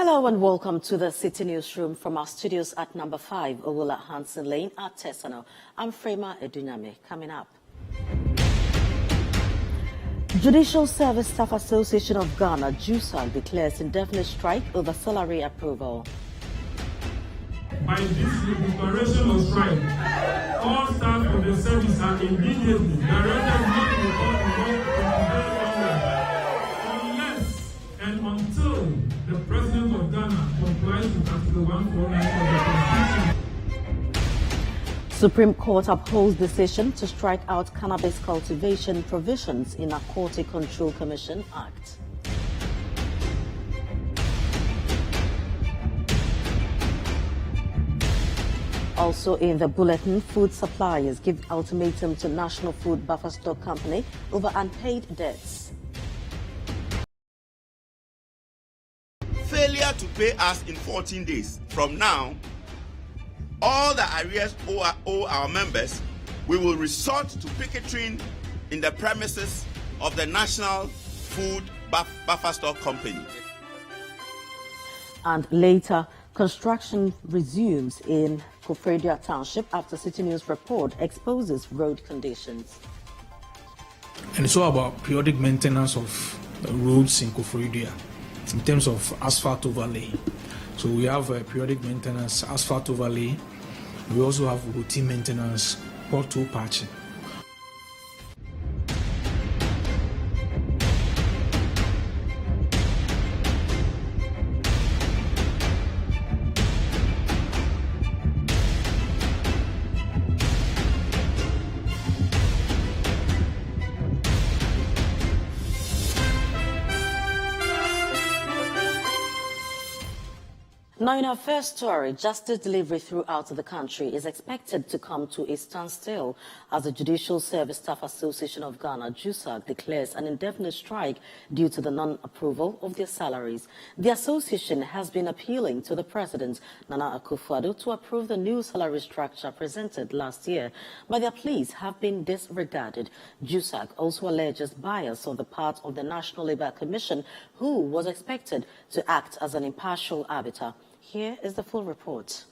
Hello and welcome to the Citi Newsroom from our studios at number 5, Owula Hansen Lane at Tesano. I'm Frema Edunyame. Coming up. Judicial Service Staff Association of Ghana, JUSAG, declares indefinite strike over salary approval. By this declaration of strike, all staff of the service are immediately directed not to report to work from today unless and until the President of Ghana complies with Article 149 of the Constitution. Supreme Court upholds decision to strike out cannabis cultivation provisions in Narcotic Control Commission Act. Also in the bulletin, food suppliers give ultimatum to National Food Buffer Stock Company over unpaid debts. Failure to pay us in 14 days from now, all the arrears owe our members, we will resort to picketing in the premises of the National Food Buffer Stock Company. And later, construction resumes in Koforidua Township after Citi News report exposes road conditions. And it's all about periodic maintenance of roads in Koforidua in terms of asphalt overlay. So we have periodic maintenance, asphalt overlay. We also have routine maintenance, pothole patching. Now, in our first story, justice delivery throughout the country is expected to come to a standstill as the Judicial Service Staff Association of Ghana, JUSAG, declares an indefinite strike due to the non-approval of their salaries. The association has been appealing to the President, Nana Akufo-Addo, to approve the new salary structure presented last year, but their pleas have been disregarded. JUSAG also alleges bias on the part of the National Labour Commission, who was expected to act as an impartial arbiter. Here is the full report.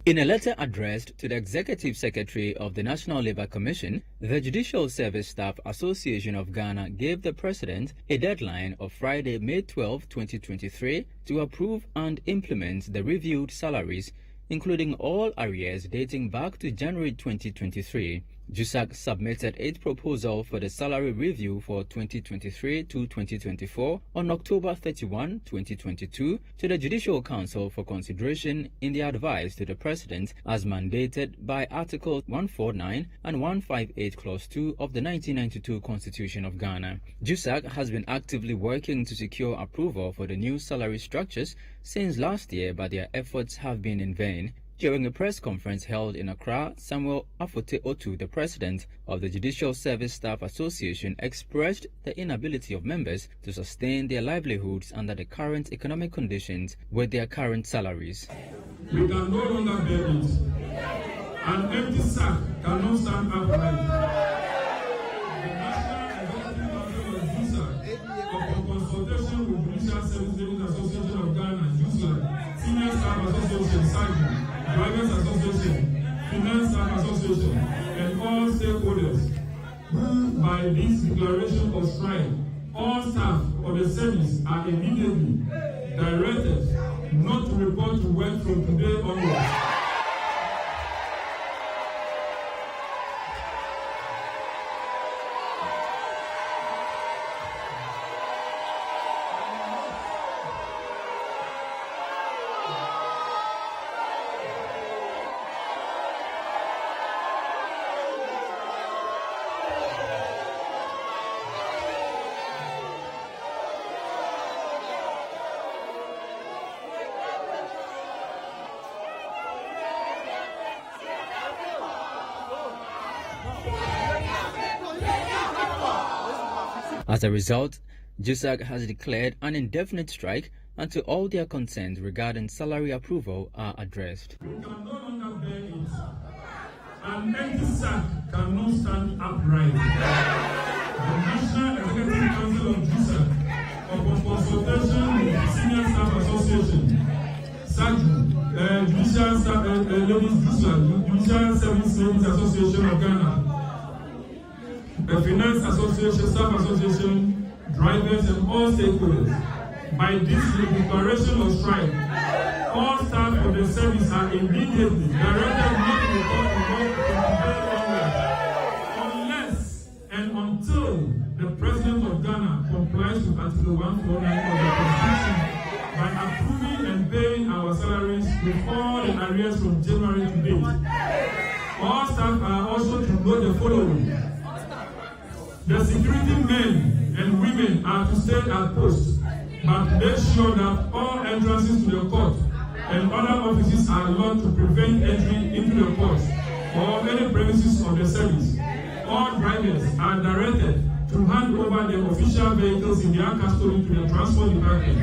In a letter addressed to the Executive Secretary of the National Labour Commission, the Judicial Service Staff Association of Ghana gave the President a deadline of Friday, May 12, 2023 to approve and implement the reviewed salaries, including all arrears dating back to January 2023. JUSAG submitted its proposal for the salary review for 2023 to 2024 on October 31, 2022 to the Judicial Council for consideration in the advice to the President as mandated by Articles 149 and 158 Clause 2 of the 1992 Constitution of Ghana. JUSAG has been actively working to secure approval for the new salary structures since last year, but their efforts have been in vain. During a press conference held in Accra, Samuel Afote-Otu, the president of the Judicial Service Staff Association, expressed the inability of members to sustain their livelihoods under the current economic conditions with their current salaries. We can no longer bear it. An empty sack cannot stand upright. The National Executive Council of JUSAG, upon consultation with Judicial Service Association of Ghana, JUSAG, Senior Staff Association, SAGI, Drivers Association, Finance Staff Association, and all stakeholders who, by this declaration of strike, all staff of the service are immediately directed not to report to work from today onwards. As a result, JUSAG has declared an indefinite strike until all their concerns regarding salary approval are addressed. We can no longer bear it. An empty sack cannot stand upright. The National Executive Council of JUSAG, upon consultation with the Senior Staff Association, Judicial Service Ladies Association of Ghana, the Finance Association, Staff Association, drivers, and all stakeholders. By this declaration of strike, all staff of the service are immediately directed not to report to work from today onward, unless and until the President of Ghana complies with Article 149 of the Constitution by approving and paying our salaries with all the arrears from January to date. All staff are also to note the following. The security men and women are to stay at post, but make sure that all entrances to the court and other offices are locked to prevent entry into the court or any premises of the service. All drivers are directed to hand over their official vehicles in their custody to the transport department.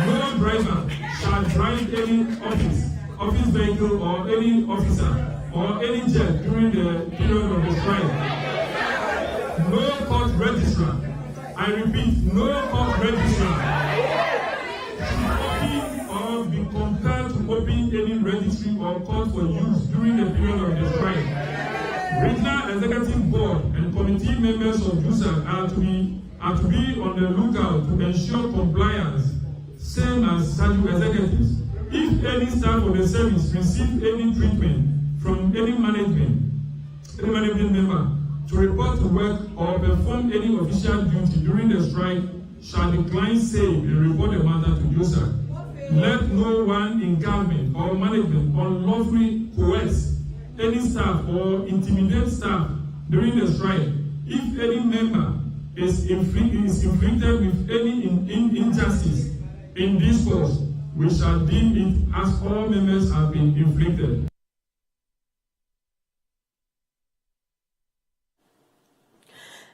No driver shall drive any office vehicle or any officer or any jet during the period of the strike. No court registrar, I repeat, no court registrar should open or be compelled to open any registry or court for use during the period of the strike. Regional Executive Board and committee members of JUSAC are to be on the lookout to ensure compliance, same as statutory executives. If any staff of the service receive any treatment from any management member to report to work or perform any official duty during the strike, shall decline same and report the matter to JUSAC. Let no one in government or management unlawfully coerce any staff or intimidate staff during the strike. If any member is inflicted with any injustice in this course, we shall deem it as all members have been inflicted.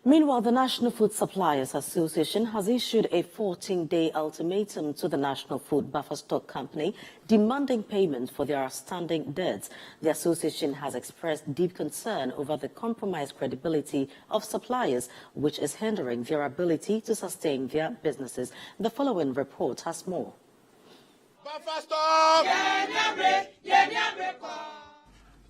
Meanwhile, the National Food Suppliers Association has issued a 14-day ultimatum to the National Food Buffer Stock Company demanding payment for their outstanding debts. The association has expressed deep concern over the compromised credibility of suppliers, which is hindering their ability to sustain their businesses. The following report has more. Buffer Stock!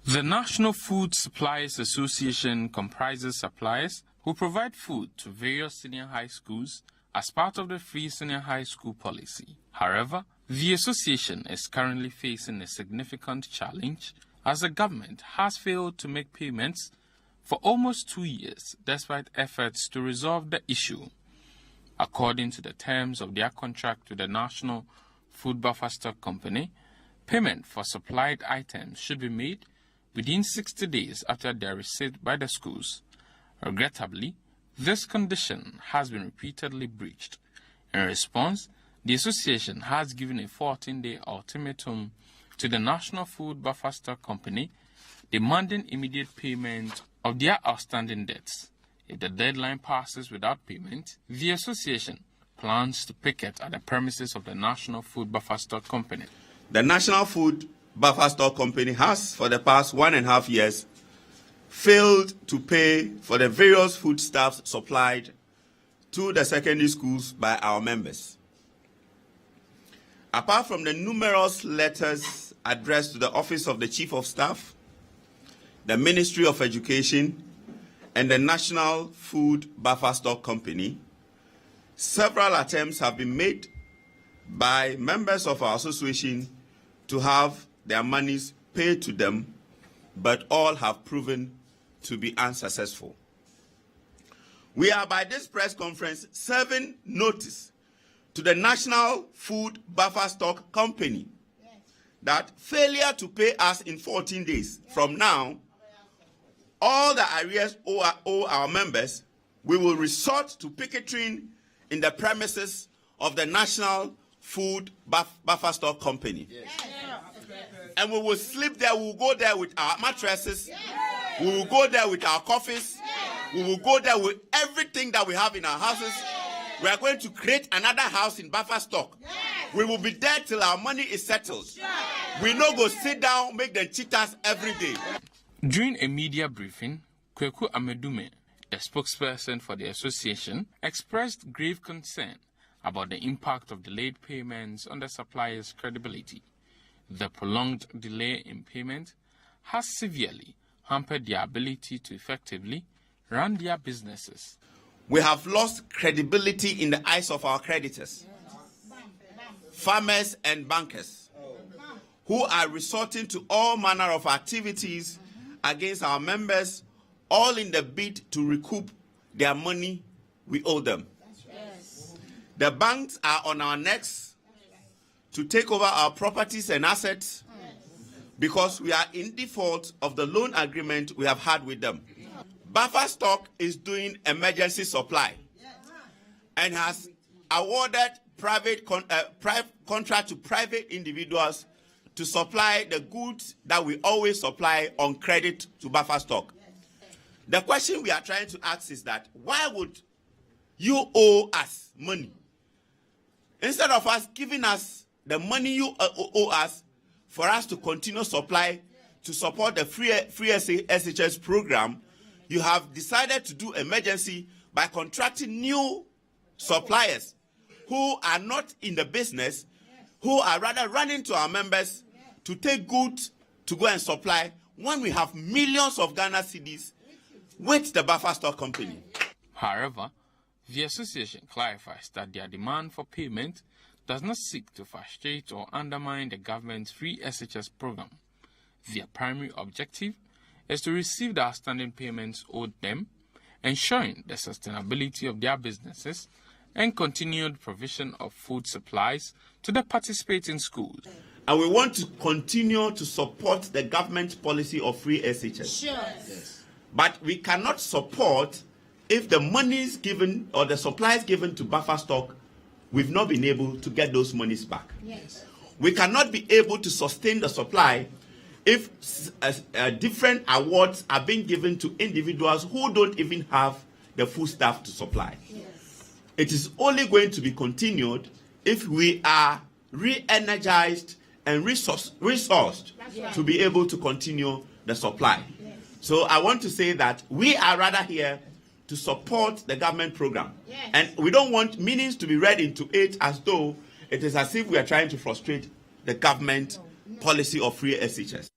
The National Food Suppliers Association comprises suppliers who provide food to various senior high schools as part of the free senior high school policy. However, the association is currently facing a significant challenge as the government has failed to make payments for almost 2 years despite efforts to resolve the issue. According to the terms of their contract with the National Food Buffer Stock Company, payment for supplied items should be made within 60 days after their receipt by the schools. Regrettably, this condition has been repeatedly breached. In response, the association has given a 14-day ultimatum to the National Food Buffer Stock Company demanding immediate payment of their outstanding debts. If the deadline passes without payment, the association plans to picket at the premises of the National Food Buffer Stock Company. The National Food Buffer Stock Company has, for the past 1.5 years, failed to pay for the various foodstuffs supplied to the secondary schools by our members. Apart from the numerous letters addressed to the Office of the Chief of Staff, the Ministry of Education, and the National Food Buffer Stock Company, several attempts have been made by members of our association to have their monies paid to them, but all have proven to be unsuccessful. We are by this press conference serving notice to the National Food Buffer Stock Company that failure to pay us in 14 days from now, all the arrears owe our members, we will resort to picketing in the premises of the National Food Buffer Stock Company. And we will sleep there, we will go there with our mattresses, we will go there with our coffees, we will go there with everything that we have in our houses. We are going to create another house in Buffer Stock. We will be there till our money is settled. We no go sit down, make them cheat us every day. During a media briefing, Kweku Amedume, the spokesperson for the association, expressed grave concern about the impact of delayed payments on the supplier's credibility. The prolonged delay in payment has severely hampered their ability to effectively run their businesses. We have lost credibility in the eyes of our creditors, farmers and bankers, who are resorting to all manner of activities against our members, all in the bid to recoup their money we owe them. The banks are on our necks to take over our properties and assets because we are in default of the loan agreement we have had with them. Buffer Stock is doing emergency supply and has awarded contract to private individuals to supply the goods that we always supply on credit to Buffer Stock. The question we are trying to ask is that why would you owe us money? Instead of us giving us the money you owe us for us to continue supply to support the free SHS program, you have decided to do emergency by contracting new suppliers who are not in the business, who are rather running to our members to take goods to go and supply when we have millions of Ghana cedis with the Buffer Stock Company. However, the association clarifies that their demand for payment does not seek to frustrate or undermine the government's free SHS program. Their primary objective is to receive the outstanding payments owed them, ensuring the sustainability of their businesses and continued provision of food supplies to the participating schools. And we want to continue to support the government policy of free SHS. Sure. Yes. But we cannot support if the monies given or the supplies given to Buffer Stock, we've not been able to get those monies back. Yes. We cannot be able to sustain the supply if different awards are being given to individuals who don't even have the full staff to supply. Yes. It is only going to be continued if we are re-energized and resourced to be able to continue the supply. Yes. So I want to say that we are rather here to support the government program. Yes. And we don't want meanings to be read into it as though it is as if we are trying to frustrate the government policy of free SHS.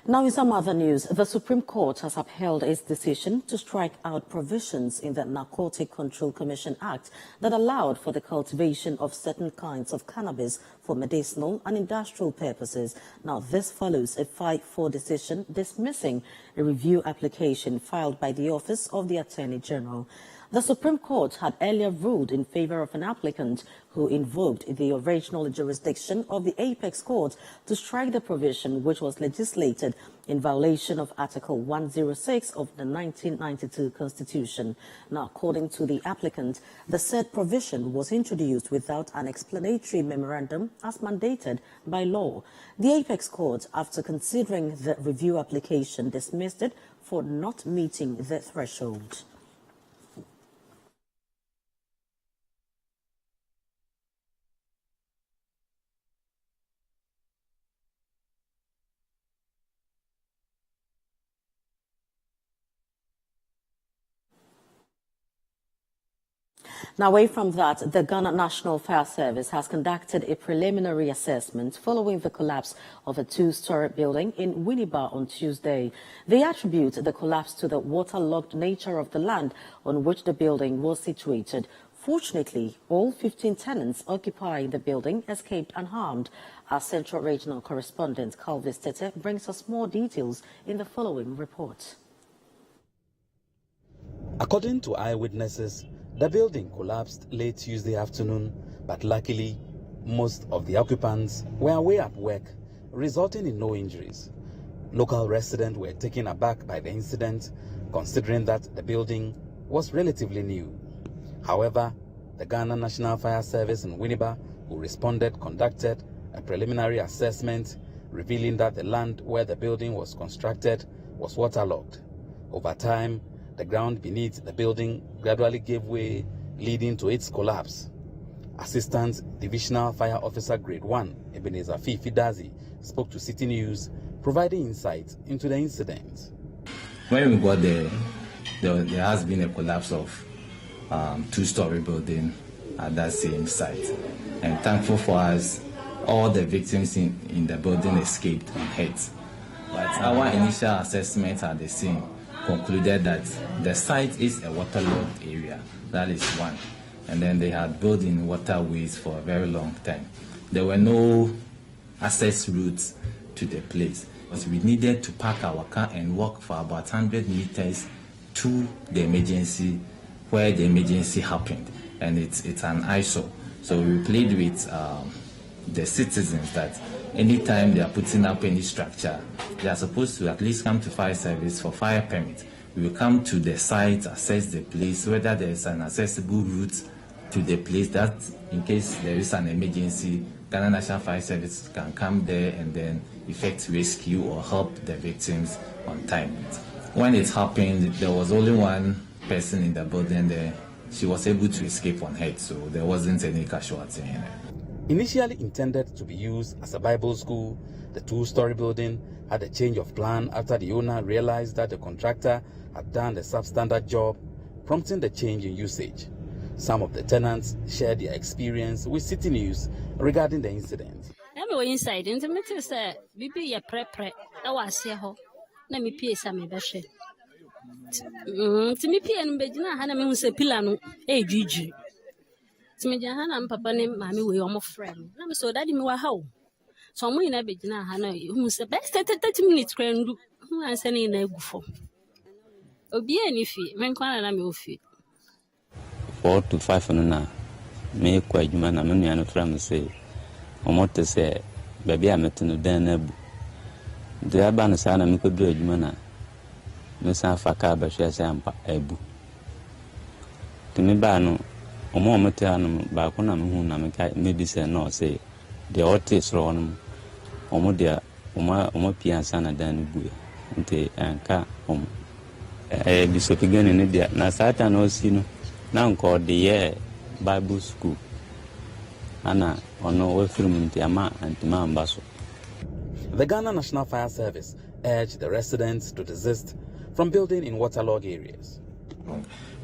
Now in some other news, the Supreme Court has upheld its decision to strike out provisions in the Narcotic Control Commission Act that allowed for the cultivation of certain kinds of cannabis for medicinal and industrial purposes. Now this follows a 5-4 decision dismissing a review application filed by the Office of the Attorney General. The Supreme Court had earlier ruled in favor of an applicant who invoked the original jurisdiction of the Apex Court to strike the provision which was legislated in violation of Article 106 of the 1992 Constitution. Now, according to the applicant, the said provision was introduced without an explanatory memorandum as mandated by law. The Apex Court, after considering the review application, dismissed it for not meeting the threshold. Now, away from that, the Ghana National Fire Service has conducted a preliminary assessment following the collapse of a 2-story building in Winneba on Tuesday. They attribute the collapse to the waterlogged nature of the land on which the building was situated. Fortunately, all 15 tenants occupying the building escaped unharmed. Our Central Regional Correspondent, Calvis Tete, brings us more details in the following report. According to eyewitnesses, the building collapsed late Tuesday afternoon, but luckily, most of the occupants were away at work, resulting in no injuries. Local residents were taken aback by the incident, considering that the building was relatively new. However, the Ghana National Fire Service in Winneba, who responded, conducted a preliminary assessment, revealing that the land where the building was constructed was waterlogged. Over time, the ground beneath the building gradually gave way, leading to its collapse. Assistant Divisional Fire Officer Grade 1, Ebenezer Fifi Dazi, spoke to Citi News, providing insight into the incident. When we got there, there has been a collapse of two-story building at that same site. And thankful for us, all the victims in the building escaped unhurt. But our initial assessment at the scene concluded that the site is a waterlogged area. That is one. And then they had built in waterways for a very long time. There were no access routes to the place. So we needed to park our car and walk for about 100 meters to the emergency, where the emergency happened. And it's an eyesore. So we played with the citizens that anytime they are putting up any structure, they are supposed to at least come to fire service for fire permit. We will come to the site, assess the place, whether there is an accessible route to the place, that in case there is an emergency, Ghana National Fire Service can come there and then effect rescue or help the victims on time. When it happened, there was only one person in the building there. She was able to escape unhurt, so there wasn't any casualty in it. Initially intended to be used as a Bible school, the two-story building had a change of plan after the owner realized that the contractor had done a substandard job, prompting the change in usage. Some of the tenants shared their experience with Citi News regarding the incident. I'm inside, and the say, "Bibi ya pre. I was here. Na me pay some beche. To me pay and begina hana me who say pilano, Gigi. To me jahana and papa name mammy we are my friend. I'm so daddy me wa how. So I'm in a begina hana who say best 30 minutes grand who I'm sending a gufo. Obi any fee, men quan and I'm fee. 4 to 5 na me kwa juma na me nua no from say omote say baby ameto no dan na bu de aba no sa na me ko bi juma na me san fa ka ba hwe say ampa abu to me ba no omote anu ba ko na me hu na me ka me bi say no say de otis ro no omo pia sana dan bu nte anka bi so pigane ne dia na sata no si no now called the Bible school. Anna on no way from Tiama and Timambaso. The Ghana National Fire Service urged the residents to desist from building in waterlogged areas.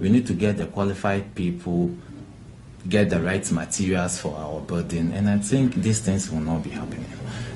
We need to get the qualified people, get the right materials for our building, and I think these things will not be happening.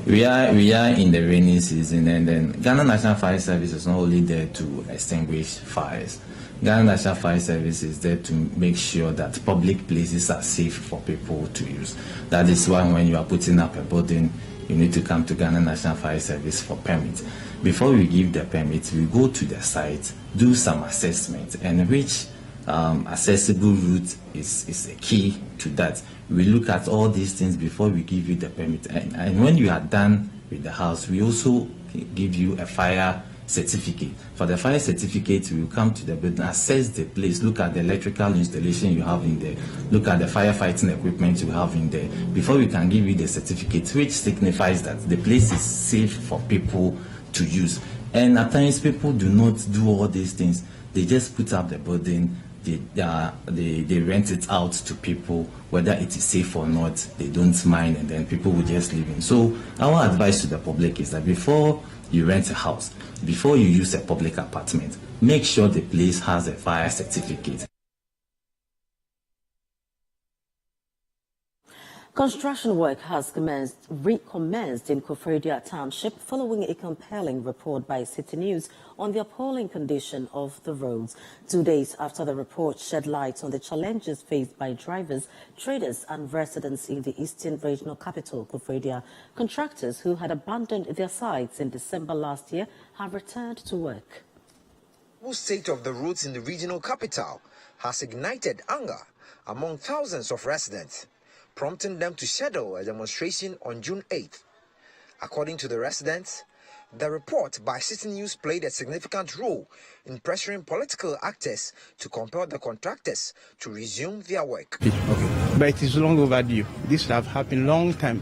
We are in the rainy season, and then Ghana National Fire Service is not only there to extinguish fires. Ghana National Fire Service is there to make sure that public places are safe for people to use. That is why when you are putting up a building, you need to come to Ghana National Fire Service for permit. Before we give the permit, we go to the site, do some assessment, and which accessible route is a key to that. We look at all these things before we give you the permit. And when you are done with the house, we also give you a fire certificate. For the fire certificate, we will come to the building, assess the place, look at the electrical installation you have in there, look at the firefighting equipment you have in there, before we can give you the certificate, which signifies that the place is safe for people to use. And at times, people do not do all these things. They just put up the building, they rent it out to people, whether it is safe or not, they don't mind, and then people will just live in. So our advice to the public is that before you rent a house, before you use a public apartment, make sure the place has a fire certificate. Construction work has recommenced in Koforidua Township following a compelling report by Citi News on the appalling condition of the roads. 2 days after the report shed light on the challenges faced by drivers, traders and residents in the eastern regional capital, Koforidua, contractors who had abandoned their sites in December last year have returned to work. The state of the roads in the regional capital has ignited anger among thousands of residents, prompting them to schedule a demonstration on June 8th. According to the residents, the report by Citi News played a significant role in pressuring political actors to compel the contractors to resume their work. But it is long overdue. This should have happened long time.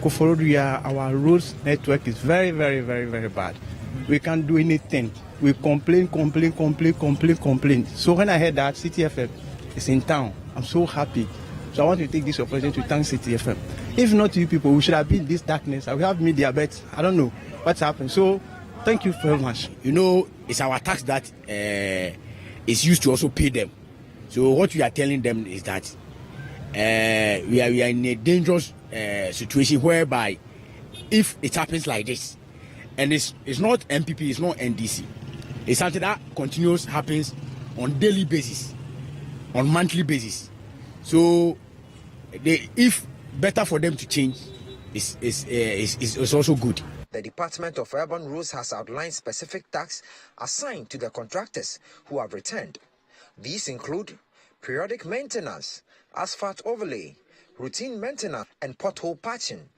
Koforidua, our roads network is very, very, very, very bad. We can't do anything. We complain. So when I heard that Citi FM is in town, I'm so happy. So I want to take this opportunity to thank Citi FM. If not you people, we should have been in this darkness. I will have media, but I don't know what's happened. So thank you very much. You know, it's our tax that is used to also pay them. So what we are telling them is that we are in a dangerous situation whereby if it happens like this, and it's not MPP, it's not NDC, it's something that continuous happens on daily basis, on monthly basis. So if better for them to change, is also good. The Department of Urban Roads has outlined specific tasks assigned to the contractors who have returned. These include periodic maintenance, asphalt overlay, routine maintenance, and pothole patching.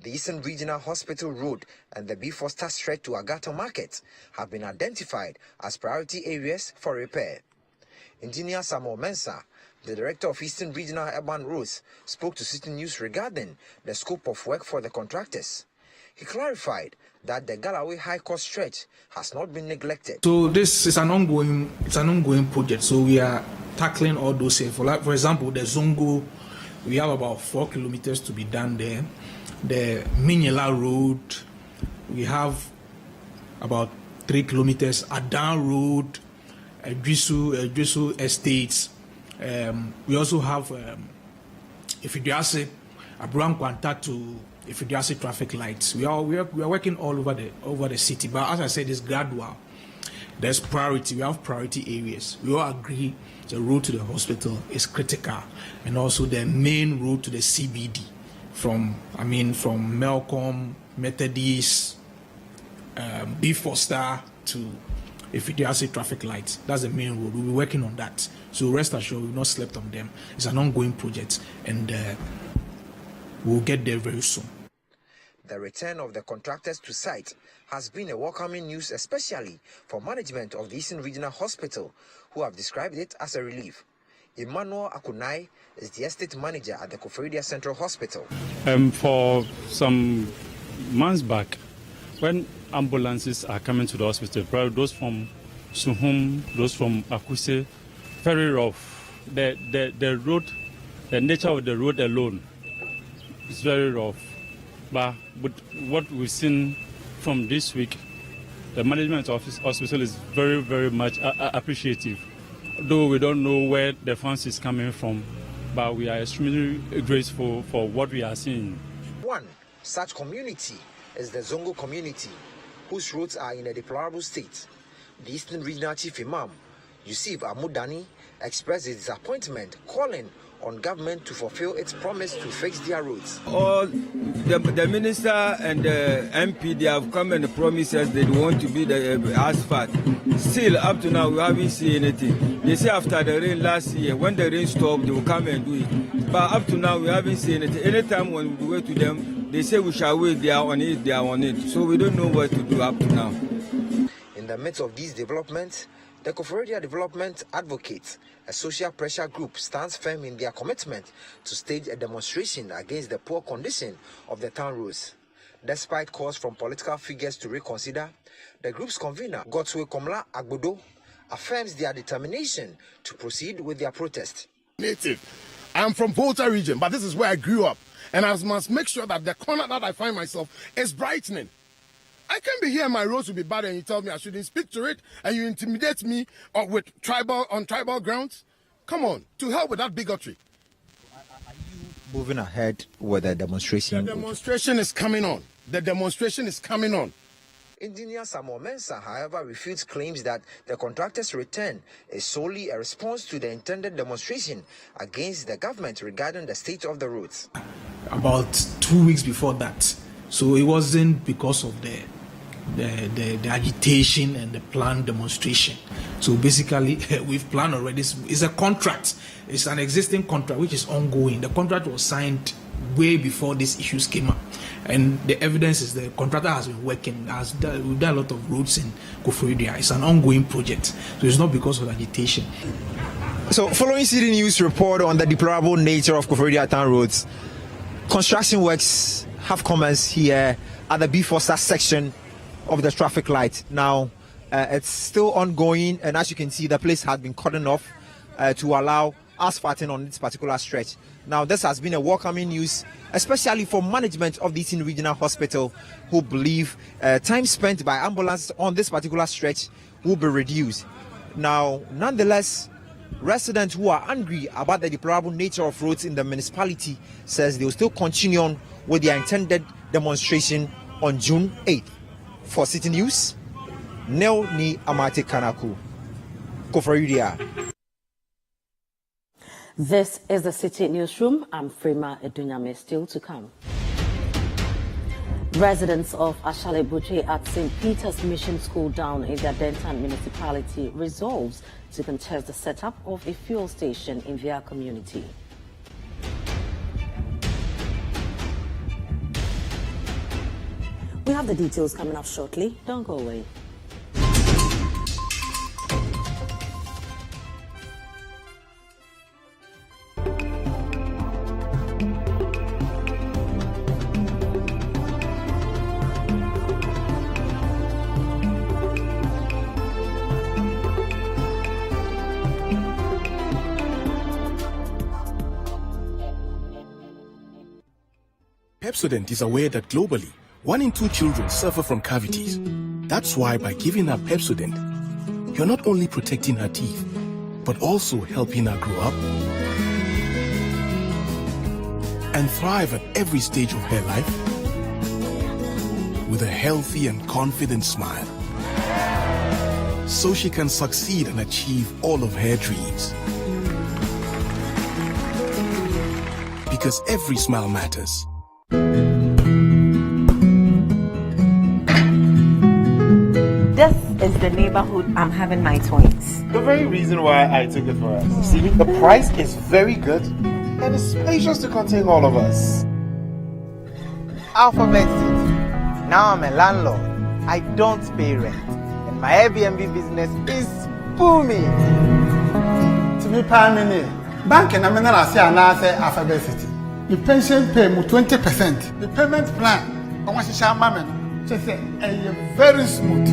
The Eastern Regional Hospital Road and the B. Foster Stretch to Agata Market have been identified as priority areas for repair. Engineer Samuel Mensah, the Director of Eastern Regional Urban Roads, spoke to Citi News regarding the scope of work for the contractors. He clarified that the Galloway High Court stretch has not been neglected. So this is an ongoing project. So we are tackling all those. For example, the Zongo, we have about 4 kilometers to be done there. The Minyela Road, we have about 3 kilometers. Adan Road, Judicial Estates. We also have Ifidiase, Abraham Kwanta to Ifidiase traffic lights. We are working all over the city, but as I said, it's gradual. There's priority. We have priority areas. We all agree the road to the hospital is critical, and also the main road to the CBD from Melcombe, Methodist, B. Foster to Ifidiase traffic lights. That's the main road. We'll be working on that. So rest assured, we've not slept on them. It's an ongoing project, and we'll get there very soon. The return of the contractors to site has been a welcoming news, especially for management of the Eastern Regional Hospital, who have described it as a relief. Emmanuel Akunai is the estate manager at the Koforidua Central Hospital. For some months back, when ambulances are coming to the hospital, probably those from Suhum, those from Akuse, very rough. The road, the nature of the road alone is very rough. But what we've seen from this week, the management of this hospital is very, very much appreciative. Though we don't know where the funds is coming from, but we are extremely grateful for what we are seeing. One such community is the Zongo community, whose roads are in a deplorable state. The Eastern Regional Chief Imam, Yusuf Amudani, expressed his disappointment, calling on government to fulfill its promise to fix their roads. All the minister and the MP, they have come and promised us they want to be the asphalt. Still, up to now, we haven't seen anything. They say after the rain last year, when the rain stopped, they will come and do it. But up to now, we haven't seen anything. Anytime when we wait to them, they say we shall wait, they are on it, they are on it. So we don't know what to do up to now. In the midst of these developments, the Koforidua Development Advocates, a social pressure group, stands firm in their commitment to stage a demonstration against the poor condition of the town roads. Despite calls from political figures to reconsider, the group's convener, Godswe Komla Agbodo, affirms their determination to proceed with their protest. Native. I am from Volta region, but this is where I grew up, and I must make sure that the corner that I find myself is brightening. I can't be here, my roads will be bad, and you tell me I shouldn't speak to it, and you intimidate me with on tribal grounds. Come on, to hell with that bigotry. Are you moving ahead with the demonstration? The demonstration is coming on. The demonstration is coming on. Engineer Samuel Mensah, however, refutes claims that the contractor's return is solely a response to the intended demonstration against the government regarding the state of the roads. About 2 weeks before that, so it wasn't because of the agitation and the planned demonstration. So basically, we've planned already. It's a contract. It's an existing contract which is ongoing. The contract was signed way before these issues came up, and the evidence is the contractor has been working. We've done a lot of roads in Koforidua. It's an ongoing project, so it's not because of agitation. So, following Citi News report on the deplorable nature of Koforidua town roads, construction works have commenced here at the B. Foster section of the traffic light. Now, it's still ongoing, and as you can see, the place has been cordoned off to allow asphalting on this particular stretch. Now, this has been a welcoming news, especially for management of the Citi Regional Hospital, who believe time spent by ambulance on this particular stretch will be reduced. Now, nonetheless, residents who are angry about the deplorable nature of roads in the municipality says they will still continue on with their intended demonstration on June 8th. For Citi News, Nel Ni Amate Kanaku, Koforidua. This is the Citi Newsroom. I'm Frima Edunyame. Still to come. Residents of Ashale-Buche at St. Peter's Mission School down in the Denton municipality resolves to contest the setup of a fuel station in their community. We have the details coming up shortly. Don't go away. Pepsodent is aware that globally, 1 in 2 children suffer from cavities. That's why by giving her Pepsodent, you're not only protecting her teeth, but also helping her grow up and thrive at every stage of her life with a healthy and confident smile, so she can succeed and achieve all of her dreams. Because every smile matters. This is the neighborhood I'm having my twins. The very reason why I took it for us. See, the price is very good and it's spacious to contain all of us. Alphabet City. Now I'm a landlord. I don't pay rent. And my Airbnb business is booming. To me, Pamini, bank and I'm an Alphabet City. The pension pay me 20%. The payment plan, I want to share my just very smooth.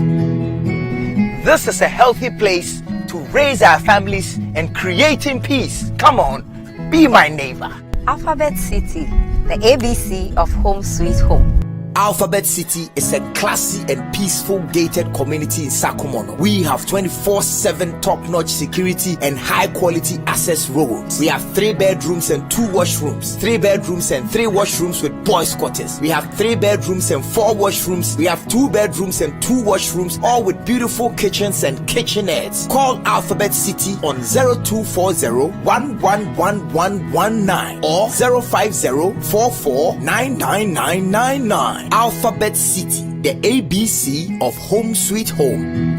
This is a healthy place to raise our families and creating peace. Come on, be my neighbor. Alphabet City, the ABC of Home Sweet Home. Alphabet City is a classy and peaceful gated community in Sakumono. We have 24/7 top-notch security and high-quality access roads. We have 3 bedrooms and 2 washrooms, 3 bedrooms and 3 washrooms with boys' quarters. We have 3 bedrooms and 4 washrooms. We have 2 bedrooms and 2 washrooms, all with beautiful kitchens and kitchenettes. Call Alphabet City on 0240-111119 or 050-44-99999. Alphabet City, the ABC of Home Sweet Home.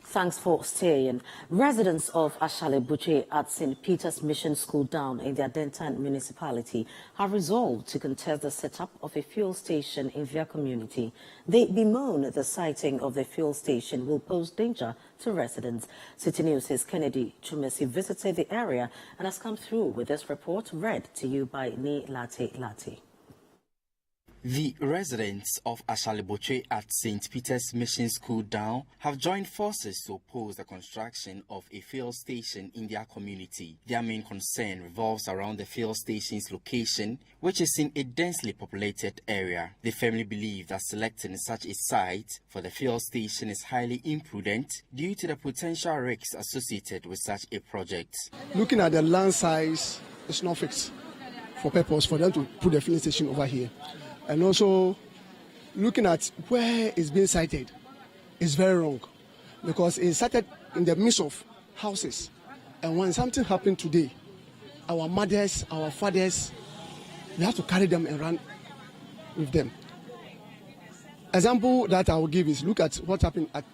Thanks for staying. Residents of Ashale-Buche at St. Peter's Mission School down in the Denton municipality have resolved to contest the setup of a fuel station in their community. They bemoan the siting of the fuel station will pose danger to residents. Citi News' Kennedy Chumesi visited the area and has come through with this report read to you by Ni Late Late. The residents of Ashale-Buche at St. Peter's Mission School Down have joined forces to oppose the construction of a fuel station in their community. Their main concern revolves around the fuel station's location, which is in a densely populated area. They firmly believe that selecting such a site for the fuel station is highly imprudent due to the potential risks associated with such a project. Looking at the land size, it's not fixed for purpose for them to put the fuel station over here. And also, looking at where it's being sited is very wrong, because it's sited in the midst of houses. And when something happened today, our mothers, our fathers, we have to carry them and run with them. Example that I will give is, look at what happened at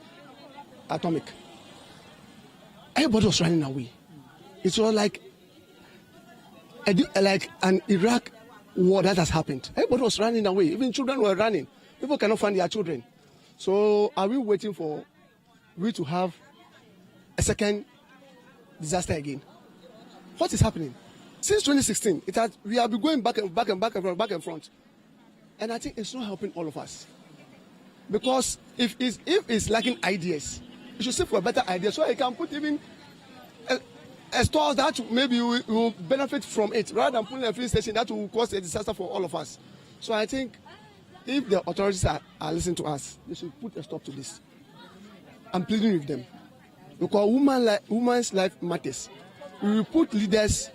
Atomic. Everybody was running away. It was like like an Iraq war that has happened. Everybody was running away. Even children were running. People cannot find their children. So are we waiting for we to have a second disaster again? What is happening? Since 2016, we have been going back and front. And I think it's not helping all of us. Because if it's lacking ideas, you should seek for a better idea so I can put even a store that maybe we will benefit from it rather than putting a filling station that will cause a disaster for all of us. So I think if the authorities are listening to us, they should put a stop to this. I'm pleading with them. Because women's life matters. We will put leaders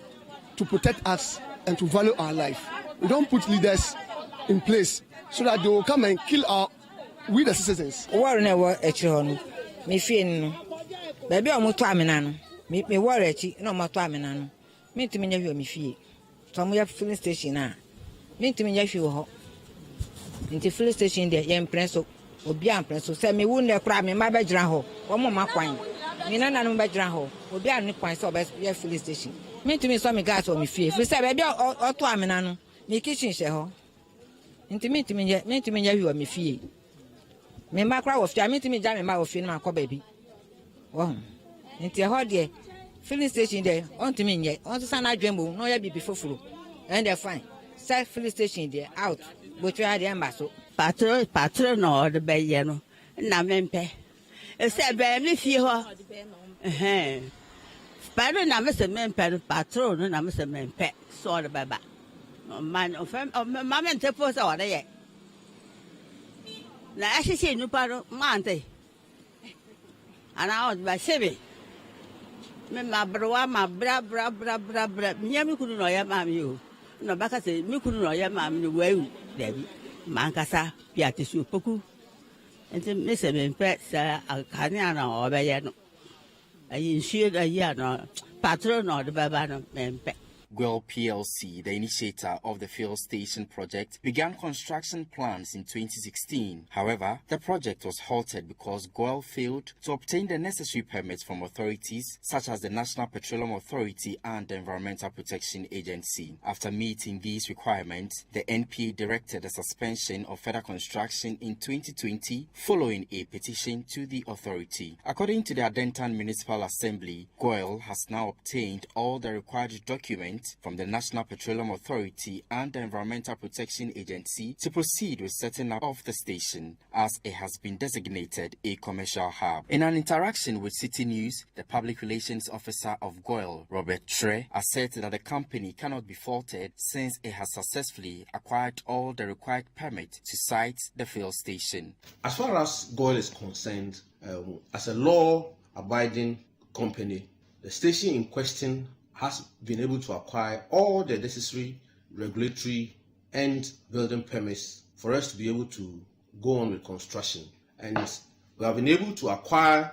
to protect us and to value our life. We don't put leaders in place so that they will come and kill we the citizens. War never actually. Me feel baby I'm to aminano. Me war actually no matter aminano. Me to me you me feel. Some we have filling station na. Me to me you feel. Into filling station there yem prenso obi am prenso say me won dey kra me ma be gyina ho. Wo mo makwan. Me na no be gyina ho. Obi an kwan so be filling station. Me to me so me gas o me feel. Fi say baby o to aminano. Me kitchen she ho. Into me to me you me feel. Me makra wo fia me timi ja me ma wo fie na akọ baby wo nti ho de filling station there on timi nye on so na adwembo no ya bibi foforo and they fine self filling station there out but you are the ambasso patrol no de be ye no na mempe e se be me fie ho paro na me se mempe patrol no na me se mempe so de baba man o fam ma me te po so de ye na asisi nu paro mante ana o ba sebe me ma bra mi kunu no ya ma mi o no baka se mi kunu no ya ma mi no wa debi man kasa piate su poku ente me se me pe sa akani ana o be ye no ayi nsie da ya no patron no de baba no me pe. Guel PLC, the initiator of the fuel station project, began construction plans in 2016. However, the project was halted because Guel failed to obtain the necessary permits from authorities such as the National Petroleum Authority and the Environmental Protection Agency. After meeting these requirements, the NPA directed the suspension of further construction in 2020 following a petition to the authority. According to the Adentan Municipal Assembly, Guel has now obtained all the required documents from the National Petroleum Authority and the Environmental Protection Agency to proceed with setting up of the station, as it has been designated a commercial hub. In an interaction with Citi News, the Public Relations Officer of Guel, Robert Tre, asserted that the company cannot be faulted since it has successfully acquired all the required permits to site the fuel station. As far as Guel is concerned, as a law-abiding company, the station in question has been able to acquire all the necessary regulatory and building permits for us to be able to go on with construction. And we have been able to acquire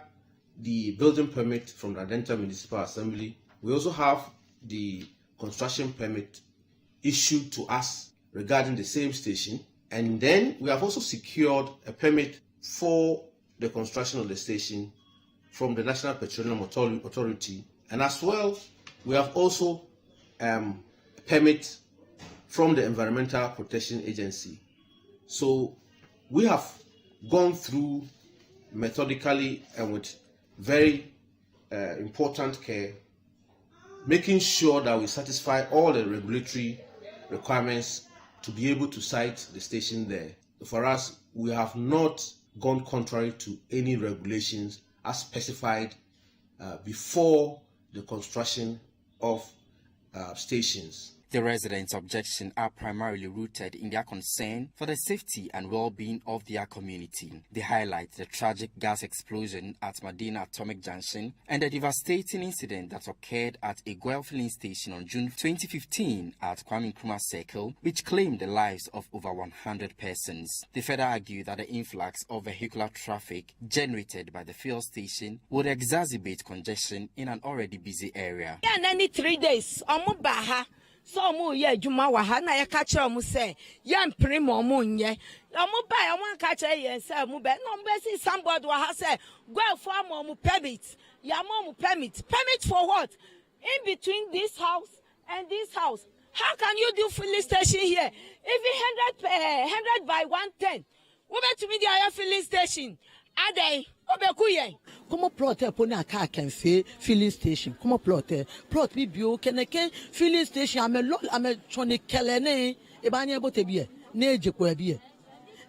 the building permit from the Adentan Municipal Assembly. We also have the construction permit issued to us regarding the same station. And then we have also secured a permit for the construction of the station from the National Petroleum Authority. And as well, we have also a permit from the Environmental Protection Agency. So we have gone through methodically and with very important care, making sure that we satisfy all the regulatory requirements to be able to site the station there. For us, we have not gone contrary to any regulations as specified before the construction of stations. The residents' objections are primarily rooted in their concern for the safety and well-being of their community. They highlight the tragic gas explosion at Medina Atomic Junction and the devastating incident that occurred at a Guel filling station on June 2015 at Kwame Nkrumah Circle, which claimed the lives of over 100 persons. They further argue that the influx of vehicular traffic generated by the fuel station would exacerbate congestion in an already busy area. Yeah, 3 days. So mu ye adwuma wa ha na ye ka kire mu se ye mpre mo mu nye omu ba ye wan ka kire ye se mu be no be see somebody wa ha se go for mo mu permit ya mo mu permit for what? In between this house and this house. How can you do filling station here? Even 100 by 110. What about to me the filling station? Are they? Como plot upon a car can say filling station. Como plot me bio can a filling station. I'm a tronic kelene. Ebanya botebie. Neje kwebie.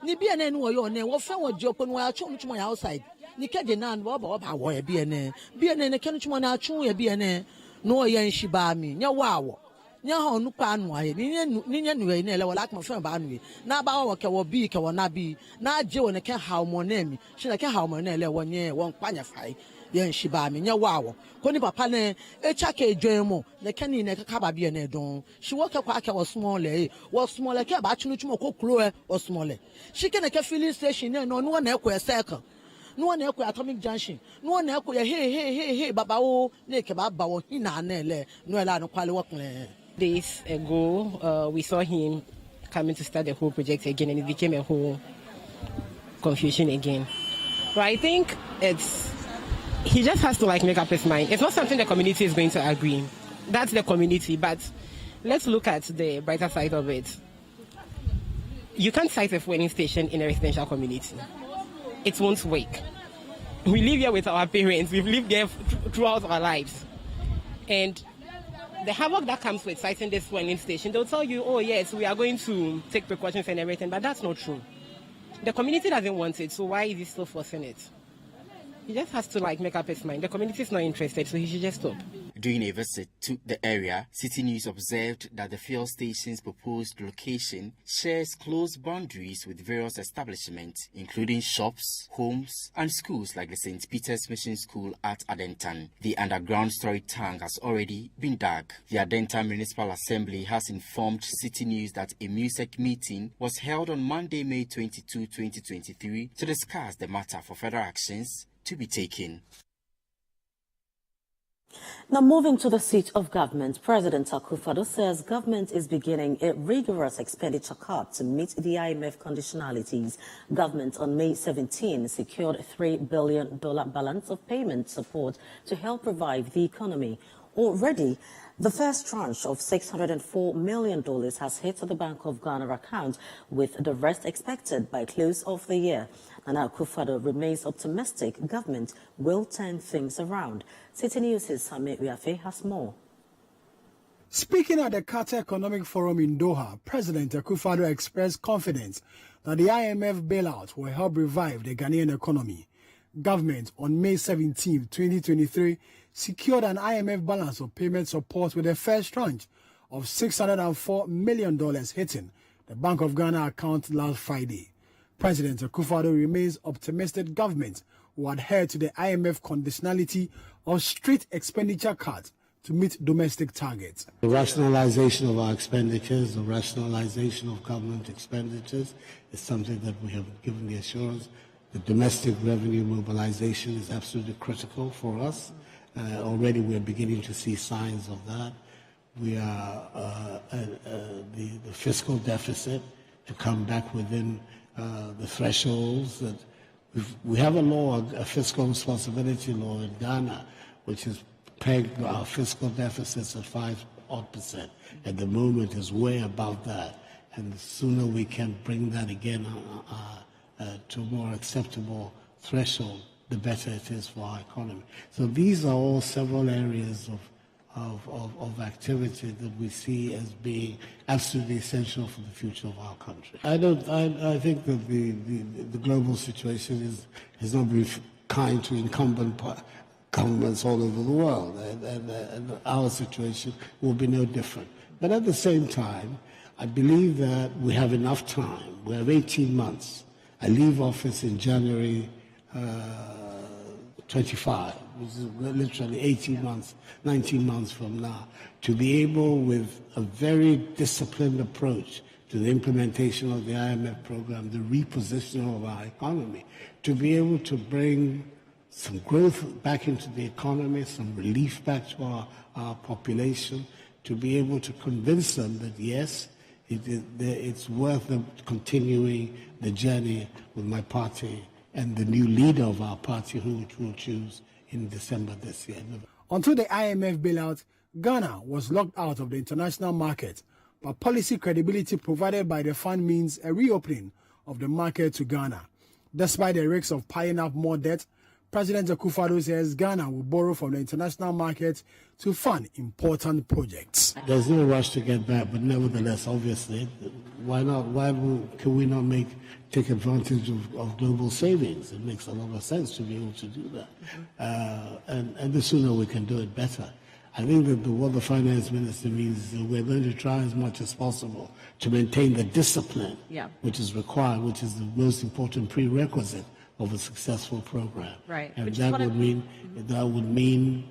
Ni bien and your name. What found what job on where I chose my outside. Ni kadenan bob I wear bien. Bien and a canchman I chew a bien. No yen shibami. Nya wow. Nya no pan why. Ninya nwe ne like my friend banwe. Na ba wa ka wo bi ka wo na bi. Na je wo ne ka how mo na mi. She na ka how mo na le wo nye won kwanya fai. Yen shibami nya wow. Ko ni papa ne e cha ka edwan mo. Ne ka ni ne ka ba bi ne don. She wo ka kwa ka wo small e. Wo small ka ba chunu chuma ko kuro e wo small e. She ka ne ka filling station ne no no na e ko circle. No one echo atomic junction. No one echo hey baba o ne ke ba ba wo hina na le no ela no kwale work. Days ago, we saw him coming to start the whole project again, and it became a whole confusion again. So I think he just has to make up his mind. It's not something the community is going to agree. That's the community, but let's look at the brighter side of it. You can't site a fueling station in a residential community. It won't work. We live here with our parents. We've lived there throughout our lives. And the havoc that comes with siting this fueling station, they'll tell you, oh yes, we are going to take precautions and everything, but that's not true. The community doesn't want it, so why is he still forcing it? He just has to make up his mind. The community is not interested, so he should just stop. During a visit to the area, Citi News observed that the fuel station's proposed location shares close boundaries with various establishments, including shops, homes, and schools like the St. Peter's Mission School at Adentan. The underground storage tank has already been dug. The Adentan Municipal Assembly has informed Citi News that a MUSEC meeting was held on Monday, May 22, 2023, to discuss the matter for further actions to be taken. Now, moving to the seat of government, President Koforidua says government is beginning a rigorous expenditure cut to meet the IMF conditionalities. Government on May 17 secured a $3 billion balance of payment support to help revive the economy. Already, the first tranche of $604 million has hit the Bank of Ghana account, with the rest expected by close of the year. And now Koforidua remains optimistic government will turn things around. Citi News' Samir Uyafe has more. Speaking at the Qatar Economic Forum in Doha, President Koforidua expressed confidence that the IMF bailout will help revive the Ghanaian economy. Government on May 17, 2023, secured an IMF balance of payment support with the first tranche of $604 million hitting the Bank of Ghana account last Friday. President Koforidua remains optimistic government will adhere to the IMF conditionality of strict expenditure cuts to meet domestic targets. The rationalization of our expenditures, the rationalization of government expenditures is something that we have given the assurance. The domestic revenue mobilization is absolutely critical for us. Already we are beginning to see signs of that. We are the fiscal deficit to come back within the thresholds that we have a law, a fiscal responsibility law in Ghana, which has pegged our fiscal deficits at 5%. At the moment, is way above that, and the sooner we can bring that again to a more acceptable threshold, the better it is for our economy. So these are all several areas of activity that we see as being absolutely essential for the future of our country. I think that the global situation has not been kind to incumbent governments all over the world, and our situation will be no different. But at the same time, I believe that we have enough time. We have 18 months. I leave office in January 25, which is literally 18 months, 19 months from now, to be able, with a very disciplined approach to the implementation of the IMF program, the repositioning of our economy, to be able to bring some growth back into the economy, some relief back to our population, to be able to convince them that, yes, it's worth them continuing the journey with my party and the new leader of our party, who we'll choose in December this year. Until the IMF bailout, Ghana was locked out of the international market, but policy credibility provided by the fund means a reopening of the market to Ghana. Despite the risks of piling up more debt, President Akufo-Addo says Ghana will borrow from the international market to fund important projects. There's no rush to get back, but nevertheless, obviously, why not? Can we not take advantage of global savings? It makes a lot of sense to be able to do that. And the sooner we can do it, better. I think that what the finance minister means is that we're going to try as much as possible to maintain the discipline which is required, which is the most important prerequisite of a successful program. Right. And that would mean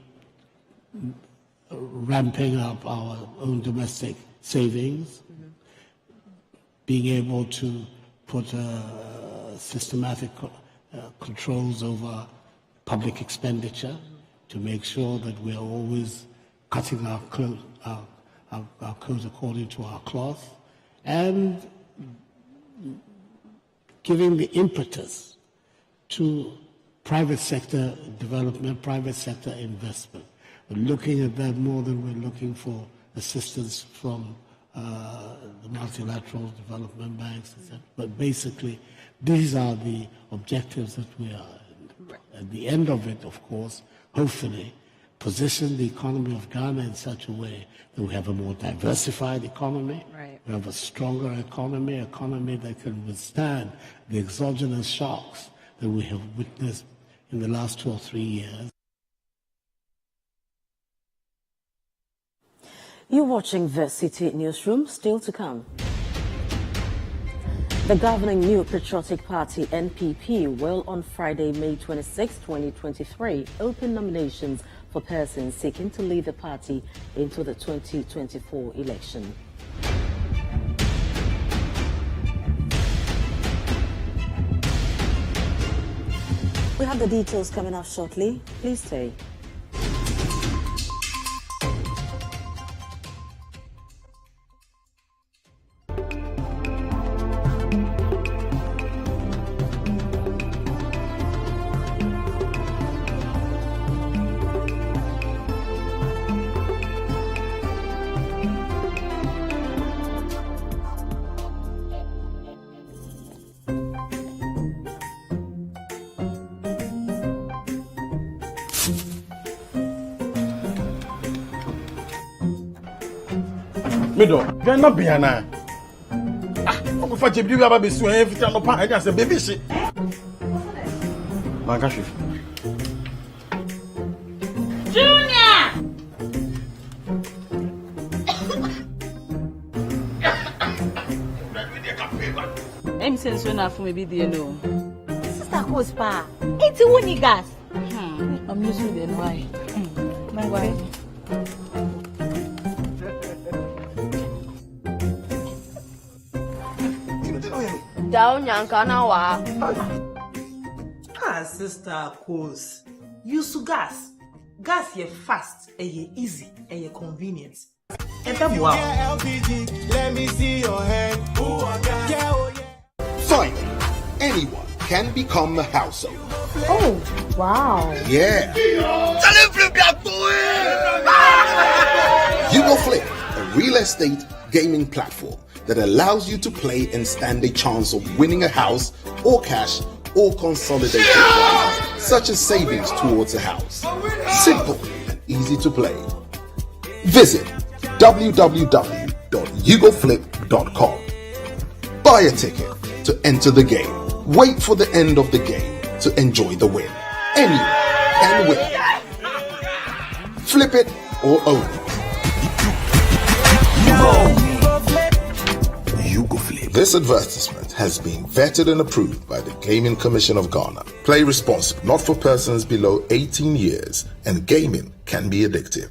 ramping up our own domestic savings, being able to put systematic controls over public expenditure to make sure that we're always cutting our coat according to our cloth, and giving the impetus to private sector development, private sector investment. We're looking at that more than we're looking for assistance from the multilateral development banks, etc. But basically, these are the objectives that we are. At the end of it, of course, hopefully, position the economy of Ghana in such a way that we have a more diversified economy, we have a stronger economy that can withstand the exogenous shocks that we have witnessed in the last 2 or 3 years. You're watching the Citi Newsroom, still to come. The governing New Patriotic Party, NPP, will on Friday, May 26, 2023, open nominations for persons seeking to lead the party into the 2024 election. We have the details coming up shortly. Please stay. Mido, you're not Biana. I'm going to you about this every time I just say, baby, shit. My gosh. Junior! I'm saying so enough for me, you know. Sister Cospa, it's a winning gas. I'm using the why. My wife. Down Yankanawa. Sister Cos. Use gas. Gas ye fast, ye easy, ye convenient. Wow. Let me see your hand. Finally, anyone can become a household. Oh, wow. Yeah. UMaT, a real estate gaming platform that allows you to play and stand a chance of winning a house or cash or consolidated funds, such as savings towards a house. Simple and easy to play. Visit www.ugoflip.com. Buy a ticket to enter the game. Wait for the end of the game to enjoy the win. Anyone can win. Flip it or own it. This advertisement has been vetted and approved by the Gaming Commission of Ghana. Play responsibly, not for persons below 18 years, and gaming can be addictive.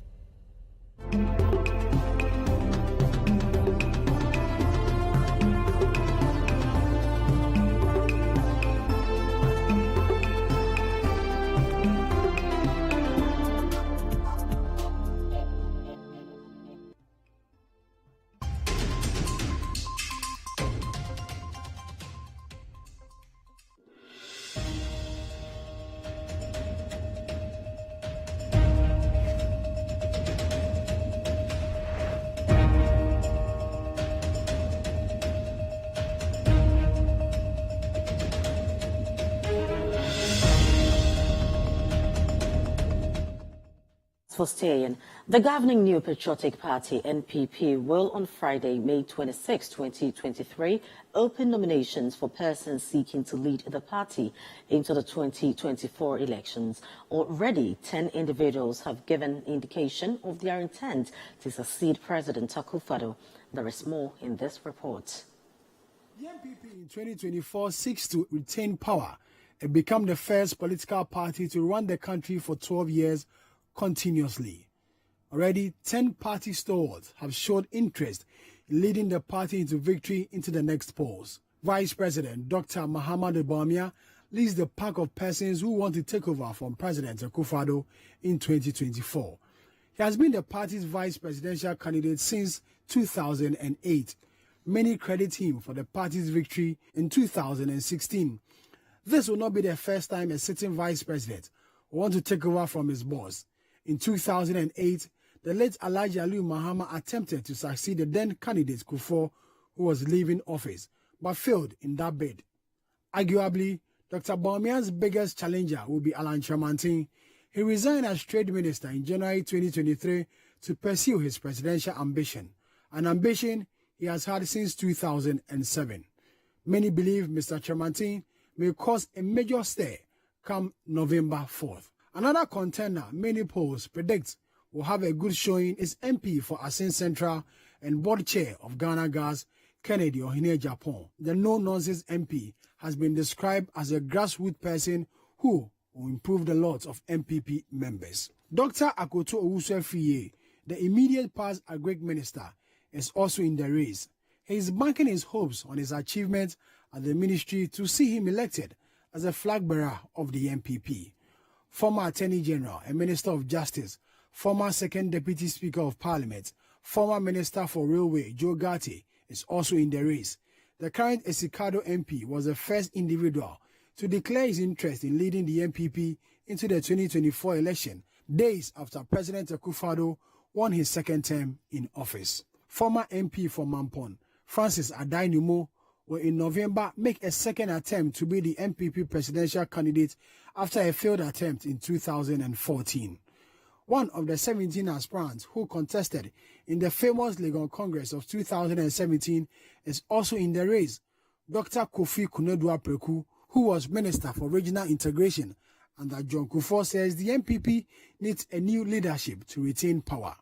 For staying, the governing New Patriotic Party, NPP, will on Friday, May 26, 2023, open nominations for persons seeking to lead the party into the 2024 elections. Already, 10 individuals have given indication of their intent to succeed President Akufo-Addo. There is more in this report. The NPP in 2024 seeks to retain power and become the first political party to run the country for 12 years continuously. Already, 10 party stalwarts have showed interest in leading the party into victory into the next polls. Vice President Dr. Mahamudu Bawumia leads the pack of persons who want to take over from President Akufo-Addo in 2024. He has been the party's vice presidential candidate since 2008. Many credit him for the party's victory in 2016. This will not be the first time a sitting vice president will want to take over from his boss. In 2008, the late Alhaji Aliyu Mahama attempted to succeed the then candidate Kufuor, who was leaving office, but failed in that bid. Arguably, Dr. Bawumia's biggest challenger will be Alan Kyerematen. He resigned as trade minister in January 2023 to pursue his presidential ambition, an ambition he has had since 2007. Many believe Mr. Kyerematen may cause a major stir come November 4th. Another contender many polls predict will have a good showing is MP for Asin Central and board chair of Ghana Gas, Kennedy Ohene Japan. The no-nonsense MP has been described as a grassroots person who will improve the lot of MPP members. Dr. Akoto Owusu-Afiye, the immediate past Agric minister, is also in the race. He is banking his hopes on his achievements at the ministry to see him elected as a flag bearer of the MPP. Former Attorney General and Minister of Justice, former Second Deputy Speaker of Parliament, former Minister for Railway, Joe Gatti, is also in the race. The current Esikado MP was the first individual to declare his interest in leading the MPP into the 2024 election, days after President Akufo-Addo won his second term in office. Former MP for Mampon, Francis Adai-Numo, will in November make a second attempt to be the MPP presidential candidate after a failed attempt in 2014. One of the 17 aspirants who contested in the famous Legon Congress of 2017 is also in the race. Dr. Koforidua Preku, who was Minister for Regional Integration under John Kufuor, says the MPP needs a new leadership to retain power.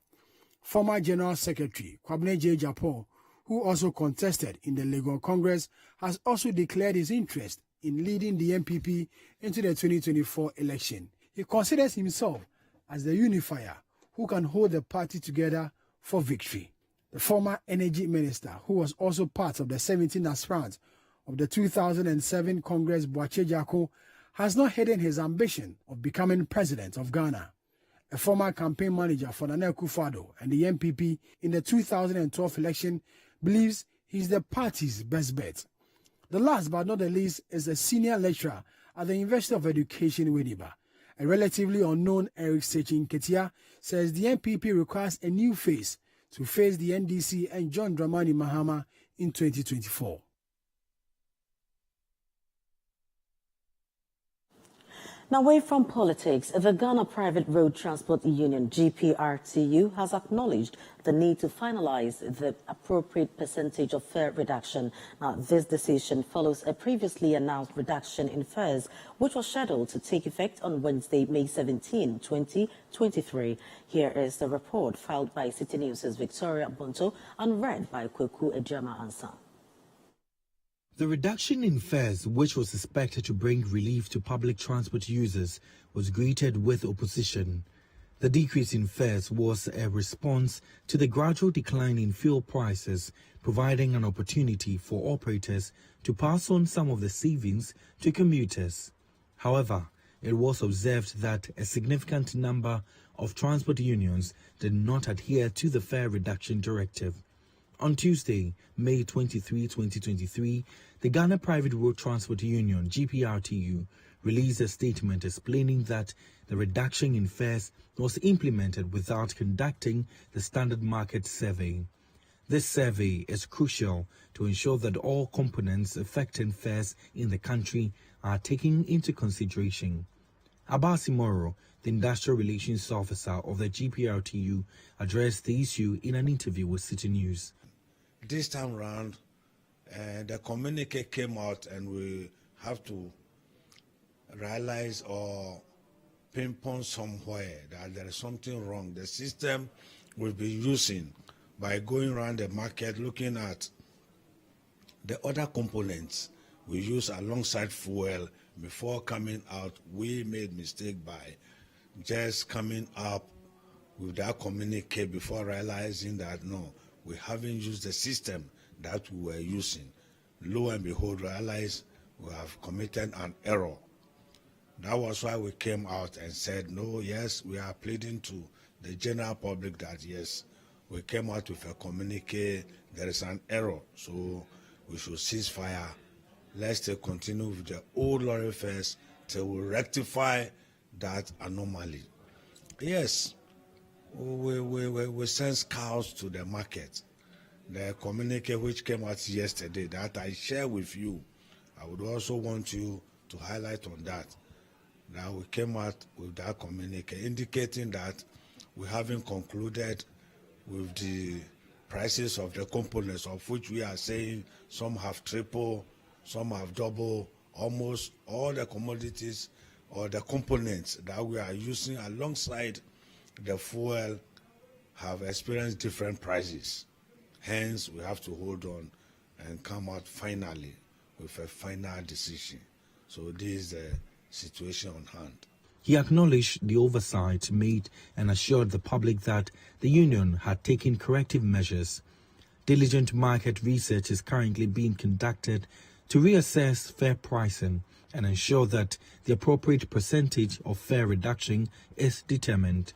Former General Secretary Kwabena J. Japan, who also contested in the Legon Congress, has also declared his interest in leading the MPP into the 2024 election. He considers himself as the unifier who can hold the party together for victory. The former Energy Minister, who was also part of the 17 aspirants of the 2007 Congress, Boakye Jako, has not hidden his ambition of becoming President of Ghana. A former campaign manager for Nana Akufo-Addo and the MPP in the 2012 election, believes he's the party's best bet. The last but not the least is a senior lecturer at the University of Education, Winneba. A relatively unknown Eric Sechin Ketia says the MPP requires a new face to face the NDC and John Dramani Mahama in 2024. Now, away from politics, the Ghana Private Road Transport Union, GPRTU, has acknowledged the need to finalize the appropriate percentage of fare reduction. Now, this decision follows a previously announced reduction in fares, which was scheduled to take effect on Wednesday, May 17, 2023. Here is the report filed by Citi News' Victoria Bonto and read by Kweku Ejama Ansa. The reduction in fares, which was expected to bring relief to public transport users, was greeted with opposition. The decrease in fares was a response to the gradual decline in fuel prices, providing an opportunity for operators to pass on some of the savings to commuters. However, it was observed that a significant number of transport unions did not adhere to the fare reduction directive. On Tuesday, May 23, 2023, the Ghana Private Road Transport Union, GPRTU, released a statement explaining that the reduction in fares was implemented without conducting the standard market survey. This survey is crucial to ensure that all components affecting fares in the country are taken into consideration. Abasi Moro, the Industrial Relations Officer of the GPRTU, addressed the issue in an interview with Citi News. This time round, the communique came out and we have to realize or pinpoint somewhere that there is something wrong. The system we've been using by going around the market looking at the other components we use alongside fuel before coming out, we made mistake by just coming up with that communique before realizing that no, we haven't used the system that we were using. Lo and behold, realize we have committed an error. That was why we came out and said, no, yes, we are pleading to the general public that yes, we came out with a communique, there is an error, so we should cease fire. Let's still continue with the old lorry first till we rectify that anomaly. Yes, we send cows to the market. The communique which came out yesterday that I share with you, I would also want you to highlight on that. Now we came out with that communique indicating that we haven't concluded with the prices of the components, of which we are saying some have triple, some have double, almost all the commodities or the components that we are using alongside the fuel have experienced different prices. Hence, we have to hold on and come out finally with a final decision. So this is the situation on hand. He acknowledged the oversight made and assured the public that the union had taken corrective measures. Diligent market research is currently being conducted to reassess fair pricing and ensure that the appropriate percentage of fare reduction is determined.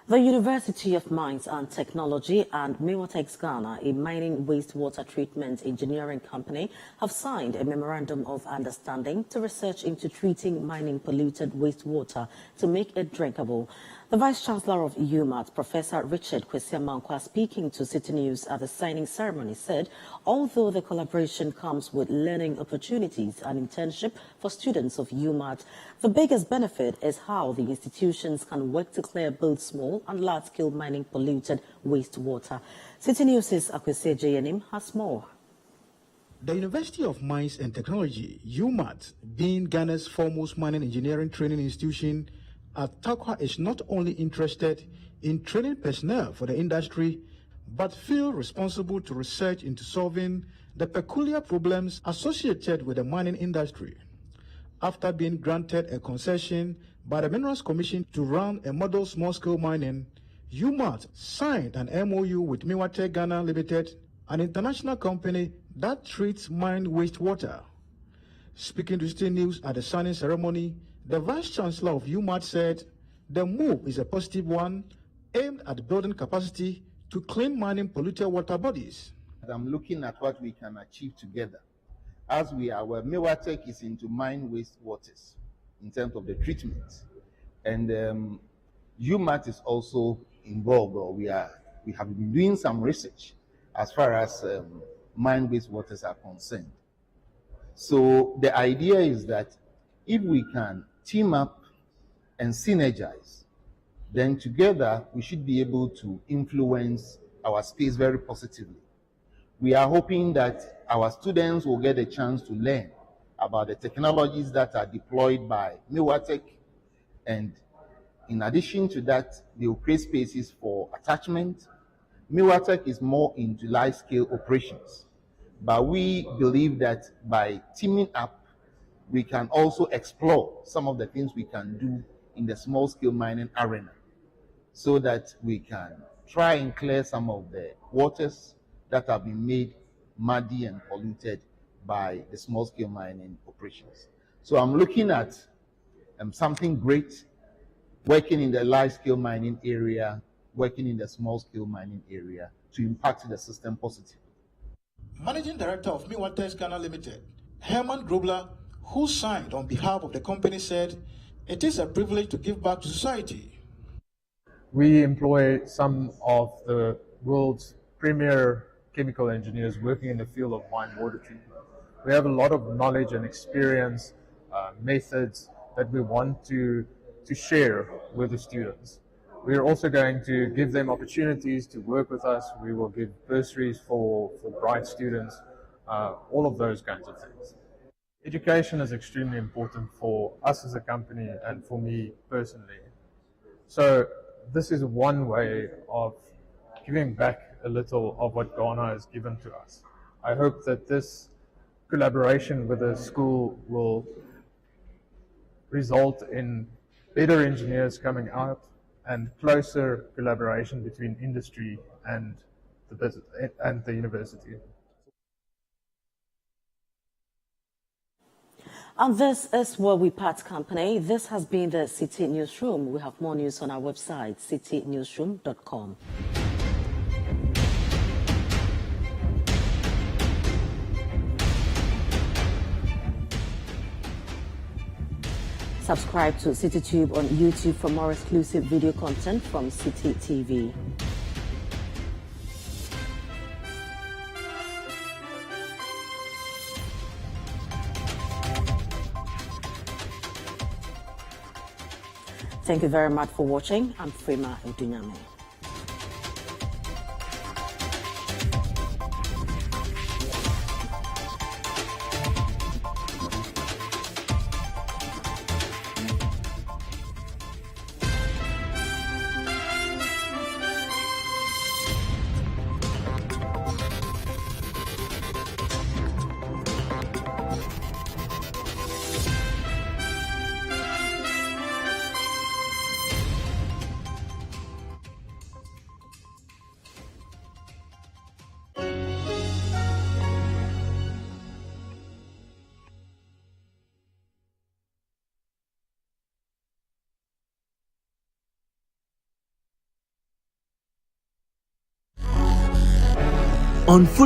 The University of Mines and Technology and UMaT Ghana, a mining wastewater treatment engineering company, have signed a memorandum of understanding to research into treating mining polluted wastewater to make it drinkable. The Vice-Chancellor of UMaT, Professor Richard Kwesiamankwa, speaking to Citi News at the signing ceremony, said although the collaboration comes with learning opportunities and internship for students of UMaT, the biggest benefit is how the institutions can work to clear both small and large-scale mining polluted wastewater. Citi News' Akwese Jayanim has more. The University of Mines and Technology, UMaT, being Ghana's foremost mining engineering training institution, at Takwa is not only interested in training personnel for the industry, but feel responsible to research into solving the peculiar problems associated with the mining industry. After being granted a concession by the Minerals Commission to run a model small-scale mining, UMaT signed an MOU with UMaT Ghana Limited, an international company that treats mined wastewater. Speaking to Citi News at the signing ceremony, the Vice-Chancellor of UMaT said the move is a positive one aimed at building capacity to clean mining polluted water bodies. I'm looking at what we can achieve together. As we are aware, UMaT is into mine waste waters in terms of the treatment. And UMaT is also involved, or we have been doing some research as far as mine waste waters are concerned. So the idea is that if we can team up and synergize, then together we should be able to influence our space very positively. We are hoping that our students will get a chance to learn about the technologies that are deployed by UMaT, and in addition to that, they will create spaces for attachment. UMaT is more into large-scale operations, but we believe that by teaming up, we can also explore some of the things we can do in the small-scale mining arena so that we can try and clear some of the waters that have been made muddy and polluted by the small-scale mining operations. So I'm looking at something great, working in the large-scale mining area, working in the small-scale mining area to impact the system positively. Managing Director of UMaT Ghana Limited, Herman Grobler, who signed on behalf of the company, said, "It is a privilege to give back to society." We employ some of the world's premier chemical engineers working in the field of mine water treatment. We have a lot of knowledge and experience methods that we want to share with the students. We are also going to give them opportunities to work with us. We will give bursaries for bright students, all of those kinds of things. Education is extremely important for us as a company and for me personally. So this is one way of giving back a little of what Ghana has given to us. I hope that this collaboration with the school will result in better engineers coming out and closer collaboration between industry and the business and the university. And this is where we part company. This has been the Citi Newsroom. We have more news on our website, citinewsroom.com. Subscribe to CityTube on YouTube for more exclusive video content from Citi TV. Thank you very much for watching. I'm Frima Edunyame. On foot